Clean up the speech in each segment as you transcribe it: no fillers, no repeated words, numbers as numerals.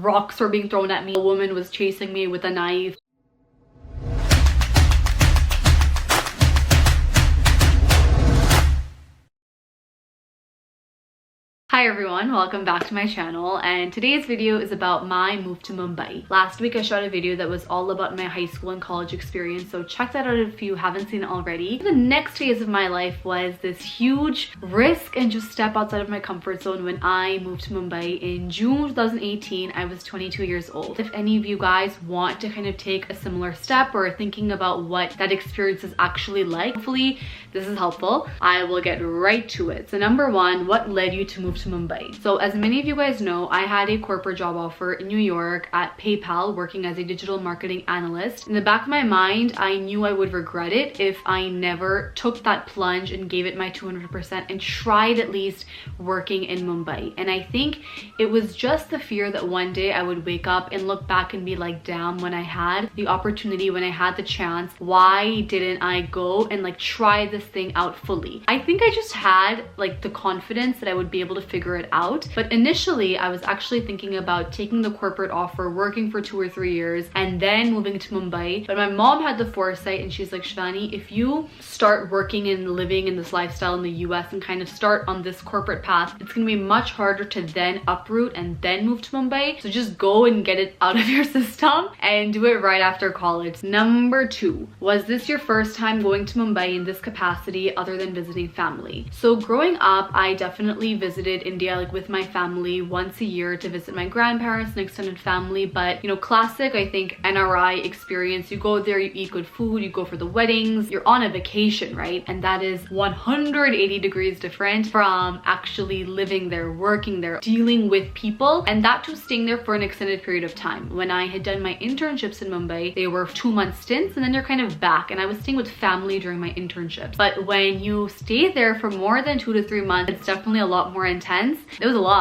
rocks were being thrown at me. A woman was chasing me with a knife. Hi everyone, welcome back to my channel, and today's video is about my move to Mumbai. Last week I shot a video that was all about my high school and college experience, so check that out if you haven't seen it already. The next phase of my life was this huge risk and just step outside of my comfort zone when I moved to Mumbai in June 2018. I was 22 years old. If any of you guys want to kind of take a similar step or are thinking about what that experience is actually like, hopefully this is helpful. I will get right to it. So number one, what led you to move to Mumbai? So as many of you guys know, I had a corporate job offer in New York at PayPal working as a digital marketing analyst. In the back of my mind, I knew I would regret it if I never took that plunge and gave it my 200% and tried at least working in Mumbai. And I think it was just the fear that one day I would wake up and look back and be like, damn, when I had the opportunity, when I had the chance, why didn't I go and like try this thing out fully? I think I just had like the confidence that I would be able to figure it out. But initially I was actually thinking about taking the corporate offer, working for 2 or 3 years, and then moving to Mumbai. But my mom had the foresight and she's like, Shivani, if you start working and living in this lifestyle in the US and kind of start on this corporate path, it's gonna be much harder to then uproot and then move to Mumbai. So just go and get it out of your system and do it right after college. Number two, was this your first time going to Mumbai in this capacity other than visiting family? So growing up, I definitely visited India like with my family once a year to visit my grandparents and extended family. But you know, classic, I think, NRI experience. You go there, you eat good food, you go for the weddings, you're on a vacation, right? And that is 180 degrees different from actually living there, working there, dealing with people, and that too staying there for an extended period of time. When I had done my internships in Mumbai, they were 2-month stints and then you're kind of back, and I was staying with family during my internships. But when you stay there for more than 2 to 3 months, it's definitely a lot more intense. It was a lot.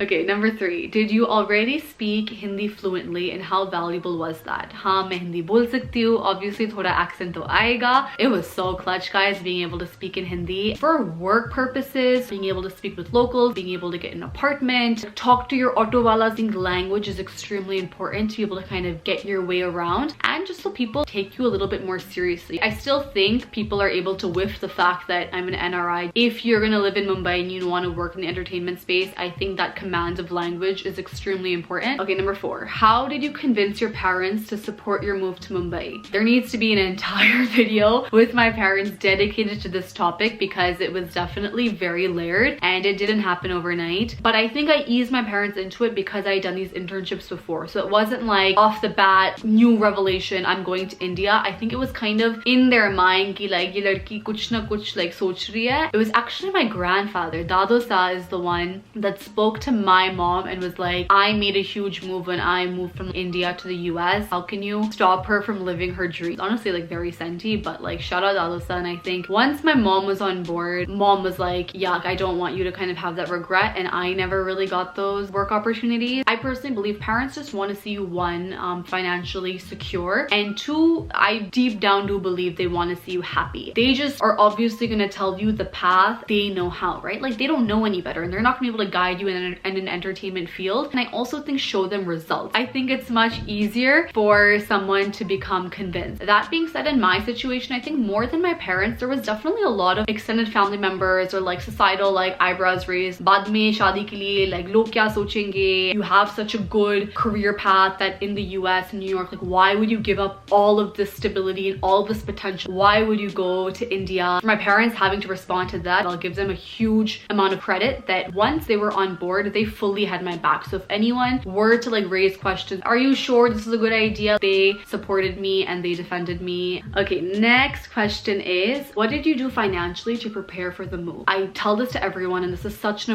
Okay, number three, did you already speak Hindi fluently and how valuable was that? हाँ, मैं हिंदी बोल सकती हूँ. Obviously थोड़ा accent तो आएगा. It was so clutch, guys, being able to speak in Hindi for work purposes, being able to speak with locals, being able to get an apartment, talk to your auto wala. I think language is extremely important to be able to kind of get your way around, and just so people take you a little bit more seriously. I still think people are able to whiff the fact that I'm an NRI. If you're gonna live in Mumbai and you want to work in the entertainment space, I think that command of language is extremely important. Okay, number four, how did you convince your parents to support your move to Mumbai? There needs to be an entire video with my parents dedicated to this topic because it was definitely very layered and it didn't happen overnight. But I think I eased my parents into it because I had done these internships before. So it wasn't like off the bat, new revelation, I'm going to India. I think it was kind of in their mind ki like, ye ladki kuch na kuch like soch rahi hai. It was actually my grandfather, Dado Sa, is the one that spoke to my mom and was like, I made a huge move when I moved from India to the US. How can you stop her from living her dreams? Honestly, like very senti, but like shout out Dado Sa. And I think once my mom was on board, mom was like, yuck, I don't want you to kind of have that regret. And I never really got those work opportunities. I personally believe parents just want to see you, one, financially secure, and two, I deep down do believe they want to see you happy. They just are obviously going to tell you the path they know how, right? Like they don't know any better and they're not going to be able to guide you in an entertainment field. And I also think show them results. I think it's much easier for someone to become convinced. That being said, in my situation, I think more than my parents, there was definitely a lot of extended family members or like societal like eyebrows raised. Baad mein shaadi ke liye, like log kya sochenge? You have such a good career path that in the US and New York, like why would you give up all of this stability and all of this potential? Why would you go to India? For my parents having to respond to that, I'll give them a huge amount of credit that once they were on board, they fully had my back. So if anyone were to like raise questions, are you sure this is a good idea? They supported me and they defended me. Okay, next question is, what did you do financially to prepare for the move? I tell this to everyone, and this is such an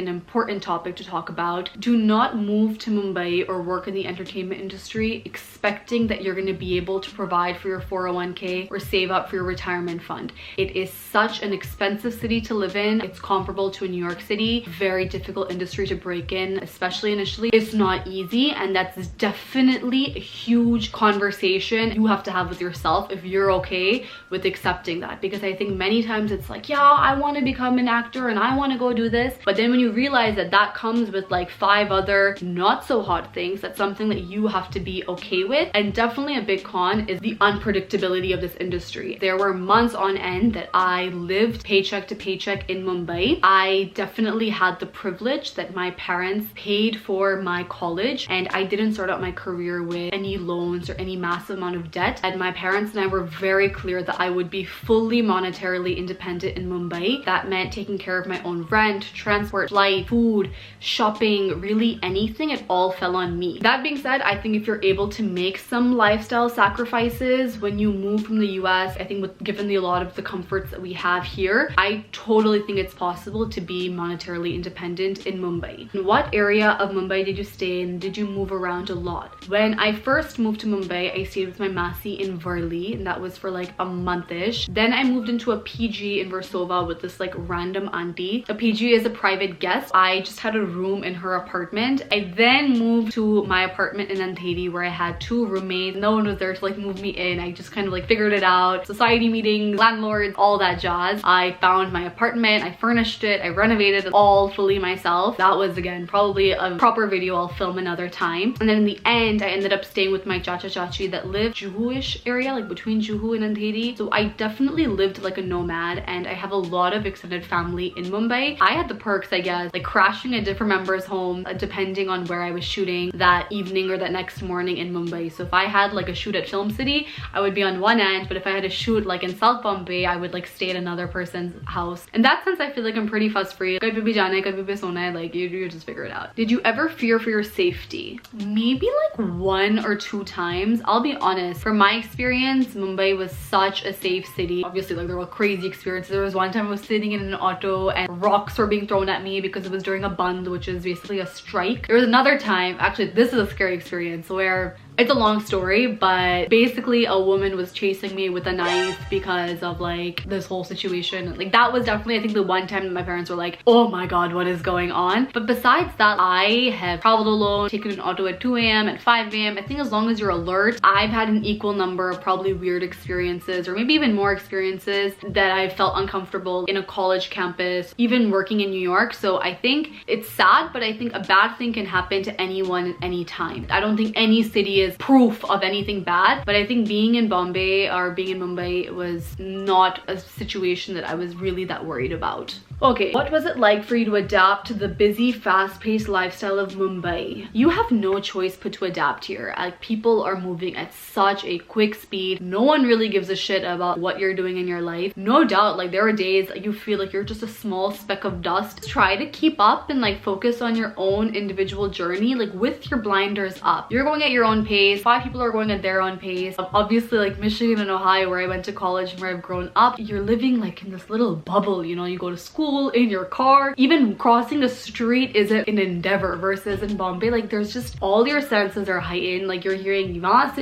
important topic to talk about. Do not move to Mumbai or work in the entertainment industry expecting that you're going to be able to provide for your 401k or save up for your retirement fund. It is such an expensive city to live in. It's comparable to a New York city. Very difficult industry to break in, especially initially. It's not easy, and that's definitely a huge conversation you have to have with yourself if you're okay with accepting that. Because I think many times it's like, yeah, I want to become an actor and I want to go do this, but then when you realize that that comes with like 5 other not so hot things, that's something that you have to be okay with. And definitely a big con is the unpredictability of this industry. There were months on end that I lived paycheck to paycheck in Mumbai. I definitely had the privilege that my parents paid for my college, and I didn't start out my career with any loans or any massive amount of debt. And my parents and I were very clear that I would be fully monetarily independent in Mumbai. That meant taking care of my own rent, transport, flight, food, shopping, really anything. It all fell on me. That being said, I think if you're able to make some lifestyle sacrifices when you move from the US, I think given a lot of the comforts that we have here, I totally think it's possible to be monetarily independent in Mumbai. In what area of Mumbai did you stay in? Did you move around a lot? When I first moved to Mumbai, I stayed with my Masi in Varli, and that was for like a month-ish. Then I moved into a PG in Versova with this like random auntie. A PG is a private guest. I just had a room in her apartment. I then moved to my apartment in Andheri where I had 2 roommates. No one was there to like move me in. I just kind of like figured it out. Society meetings, landlords, all that jazz. I found my apartment, I furnished it, I renovated it all fully myself. That was, again, probably a proper video I'll film another time. And then in the end, I ended up staying with my chacha chachi that lived Juhu-ish area, like between Juhu and Andheri. So I definitely lived like a nomad, and I have a lot of extended family in Mumbai. I had the perks, I guess, like crashing at different members' home depending on where I was shooting that evening or that next morning in Mumbai. So if I had like a shoot at Film City, I would be on one end, but if I had a shoot like in South Bombay, I would like stay at another person's house. In that sense, I feel like I'm pretty fuss free. Kahin pe bhi jana hai, kahin pe sona hai, like you just figure it out. Did you ever fear for your safety? Maybe like 1 or 2 times. I'll be honest, from my experience, Mumbai was such a safe city. Obviously, like there were crazy experiences. There was one time I was sitting in an auto and rocks were being thrown at me because it was during a band, which is basically a strike. There was another time, actually this is a scary experience, where it's a long story, but basically a woman was chasing me with a knife because of like this whole situation. Like that was definitely, I think, the one time that my parents were like, oh my god, what is going on? But besides that, I have traveled alone, taken an auto at 2 a.m. at 5 a.m. I think as long as you're alert, I've had an equal number of probably weird experiences, or maybe even more experiences that I felt uncomfortable in a college campus, even working in New York. So I think it's sad, but I think a bad thing can happen to anyone at any time. I don't think any city is proof of anything bad, but I think being in Bombay or being in Mumbai was not a situation that I was really that worried about. Okay, what was it like for you to adapt to the busy, fast-paced lifestyle of Mumbai? You have no choice but to adapt here. Like, people are moving at such a quick speed. No one really gives a shit about what you're doing in your life. No doubt, like there are days you feel like you're just a small speck of dust. Try to keep up and like focus on your own individual journey, like with your blinders up. You're going at your own pace. 5 people are going at their own pace. Obviously, like Michigan and Ohio, where I went to college and where I've grown up, you're living like in this little bubble, you know, you go to school in your car. Even crossing the street is an endeavor, versus in Bombay, like there's just all your senses are heightened. Like you're hearing what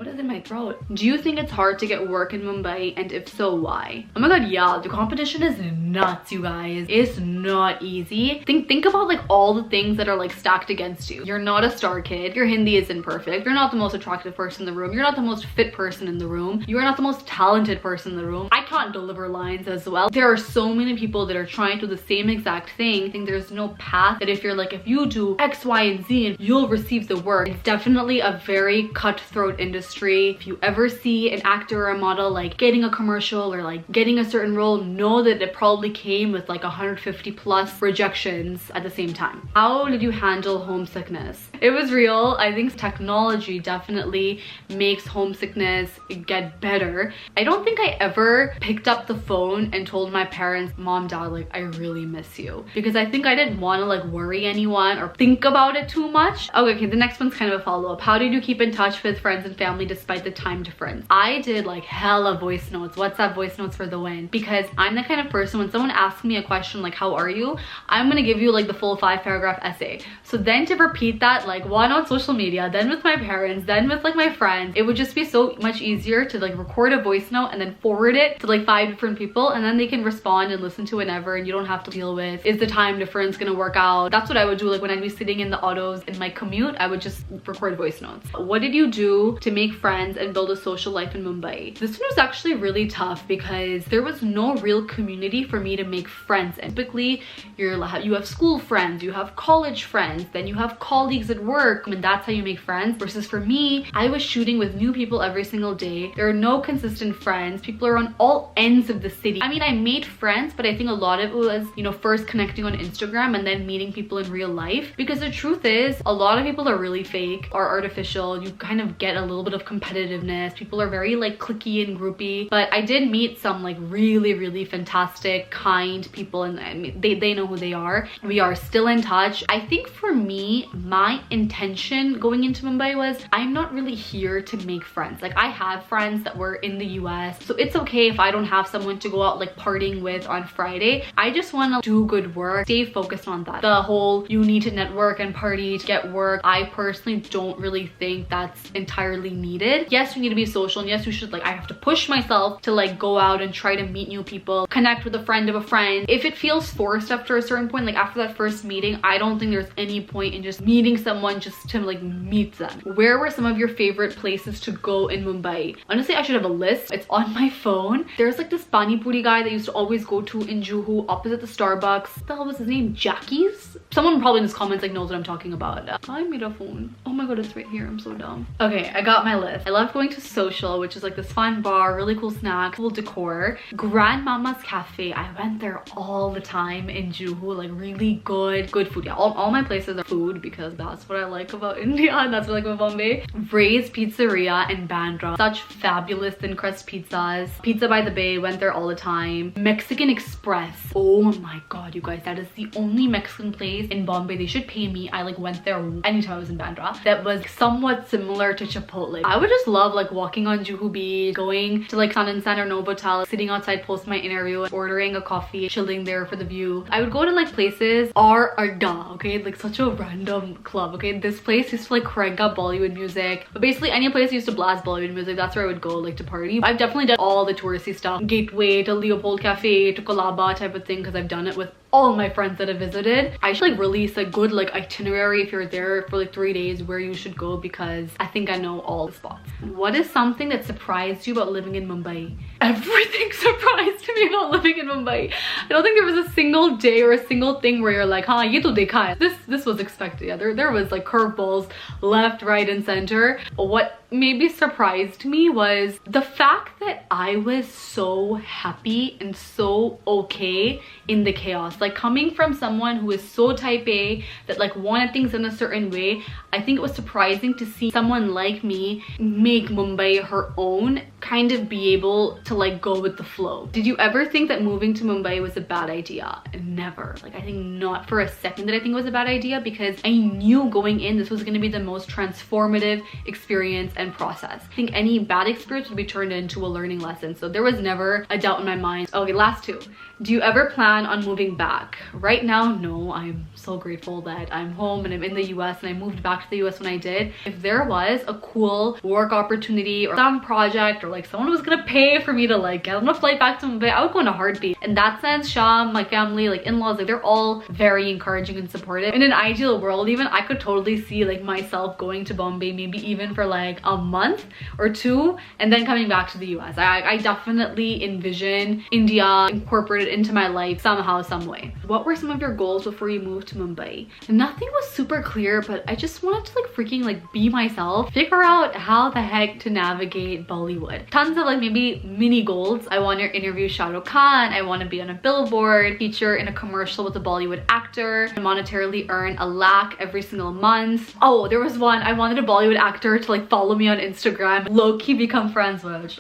is in my throat? Do you think it's hard to get work in Mumbai, and if so, why? Oh my god, yeah, the competition is nuts, you guys. It's not easy. Think about like all the things that are like stacked against you. You're not a star kid, your Hindi isn't perfect, you're not the most attractive person in the room, you're not the most fit person in the room, you're not the most talented person in the room. I can't deliver lines as well. There are so many people that are trying to do the same exact thing. I think there's no path that if you're like, if you do X, Y, and Z and you'll receive the work. It's definitely a very cutthroat industry. If you ever see an actor or a model like getting a commercial or like getting a certain role, know that it probably came with like 150 plus rejections at the same time. How did you handle homesickness? It was real. I think technology definitely makes homesickness get better. I don't think I ever picked up the phone and told my parents, mom, dad, like I really miss you, because I think I didn't want to like worry anyone or think about it too much. Okay, the next one's kind of a follow-up. How did you keep in touch with friends and and family despite the time difference. I did like hella voice notes, WhatsApp voice notes for the win, because I'm the kind of person when someone asks me a question like how are you, I'm gonna give you like the full 5-paragraph essay. So then to repeat that like one on social media, then with my parents, then with like my friends, it would just be so much easier to like record a voice note and then forward it to like 5 different people, and then they can respond and listen to whenever, and you don't have to deal with is the time difference gonna work out. That's what I would do. Like when I'd be sitting in the autos in my commute, I would just record voice notes. What did you do to make friends and build a social life in Mumbai? This one was actually really tough because there was no real community for me to make friends. And typically you have school friends, you have college friends, then you have colleagues at work, and that's how you make friends. Versus for me, I was shooting with new people every single day. There are no consistent friends. People are on all ends of the city. I mean, I made friends, but I think a lot of it was, you know, first connecting on Instagram and then meeting people in real life. Because the truth is, a lot of people are really fake or artificial. You kind of get a little bit of competitiveness. People are very like cliquey and groupy. But I did meet some like really fantastic, kind people, and I mean, they know who they are. We are still in touch. I think for me, my intention going into Mumbai was I'm not really here to make friends. Like I have friends that were in the US, so it's okay if I don't have someone to go out like partying with on Friday. I just want to do good work, stay focused on that. The whole you need to network and party to get work, I personally don't really think that's entirely needed. Yes, you need to be social, and yes, you should, like, I have to push myself to like go out and try to meet new people, connect with a friend of a friend. If it feels forced after a certain point, like after that first meeting, I don't think there's any point in just meeting someone just to like meet them. Where were some of your favorite places to go in Mumbai? Honestly, I should have a list. It's on my phone. There's like this pani puri guy that used to always go to in Juhu opposite the Starbucks. What the hell was his name? Jackie's? Someone probably in the comments like knows what I'm talking about. I made a phone. Oh my god, it's right here. I'm so dumb. Okay, I got my list. I love going to Social, which is like this fun bar, really cool snacks, cool decor. Grandmama's Cafe. I went there all the time in Juhu. Like really good food. Yeah, all my places are food because that's what I like about India and that's what I like about Bombay. Ray's Pizzeria in Bandra. Such fabulous thin crust pizzas. Pizza by the Bay, went there all the time. Mexican Express. Oh my god, you guys, that is the only Mexican place in Bombay. They should pay me. I like went there anytime I was in Bandra. That was somewhat similar to Chipotle. I would just love like walking on Juhu Beach, going to like Sun and Sand or Novotel, sitting outside post my interview, ordering a coffee, chilling there for the view. I would go to like places or Arda, okay, like such a random club, okay. This place used to like crank up Bollywood music, but basically any place used to blast Bollywood music. That's where I would go like to party. I've definitely done all the touristy stuff, Gateway to Leopold Cafe to Colaba type of thing, because I've done it with all my friends that have visited. I should like release a good like itinerary if you're there for like 3 days where you should go, because I think I know all the spots. What is something that surprised you about living in Mumbai? Everything surprised me about living in Mumbai. I don't think there was a single day or a single thing where you're like, huh, ye to dekha hai. This was expected. Yeah, there was like curveballs left, right, and center. What maybe surprised me was the fact that I was so happy and so okay in the chaos. Like coming from someone who is so type A that like wanted things in a certain way, I think it was surprising to see someone like me make Mumbai her own, kind of be able to like go with the flow. Did you ever think that moving to Mumbai was a bad idea? Never. Like I think not for a second that I think it was a bad idea, because I knew going in this was going to be the most transformative experience and process. I think any bad experience would be turned into a learning lesson, so there was never a doubt in my mind. Okay, last two. Do you ever plan on moving back? Right now, no. I'm so grateful that I'm home and I'm in the US, and I moved back to the US when I did. If there was a cool work opportunity or some project, or like someone was gonna pay for me to like get on a flight back to Mumbai, I would go in a heartbeat. In that sense, Sham, my family, like in-laws, like they're all very encouraging and supportive. In an ideal world even, I could totally see like myself going to Bombay maybe even for like a month or 2 and then coming back to the US. I definitely envision India incorporated into my life somehow, some way. What were some of your goals before you moved to Mumbai? Nothing was super clear, but I just wanted to like freaking like be myself, figure out how the heck to navigate Bollywood. Tons of like maybe mini goals. I want to interview Shah Rukh Khan. I want to be on a billboard, feature in a commercial with a Bollywood actor, and monetarily earn a lakh every single month. Oh, there was one. I wanted a Bollywood actor to like follow me on Instagram, low-key become friends with.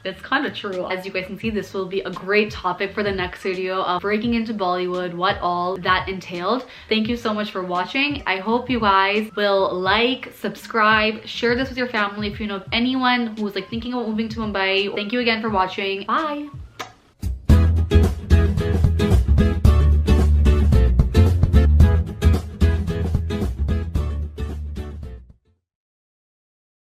It's kind of true. As you guys can see, this will be a great topic for the next video of breaking into Bollywood, what all that entailed. Thank you so much for watching. I hope you guys will like, subscribe, share this with your family if you know of anyone who's like thinking about moving to Mumbai. Thank you again for watching. Bye.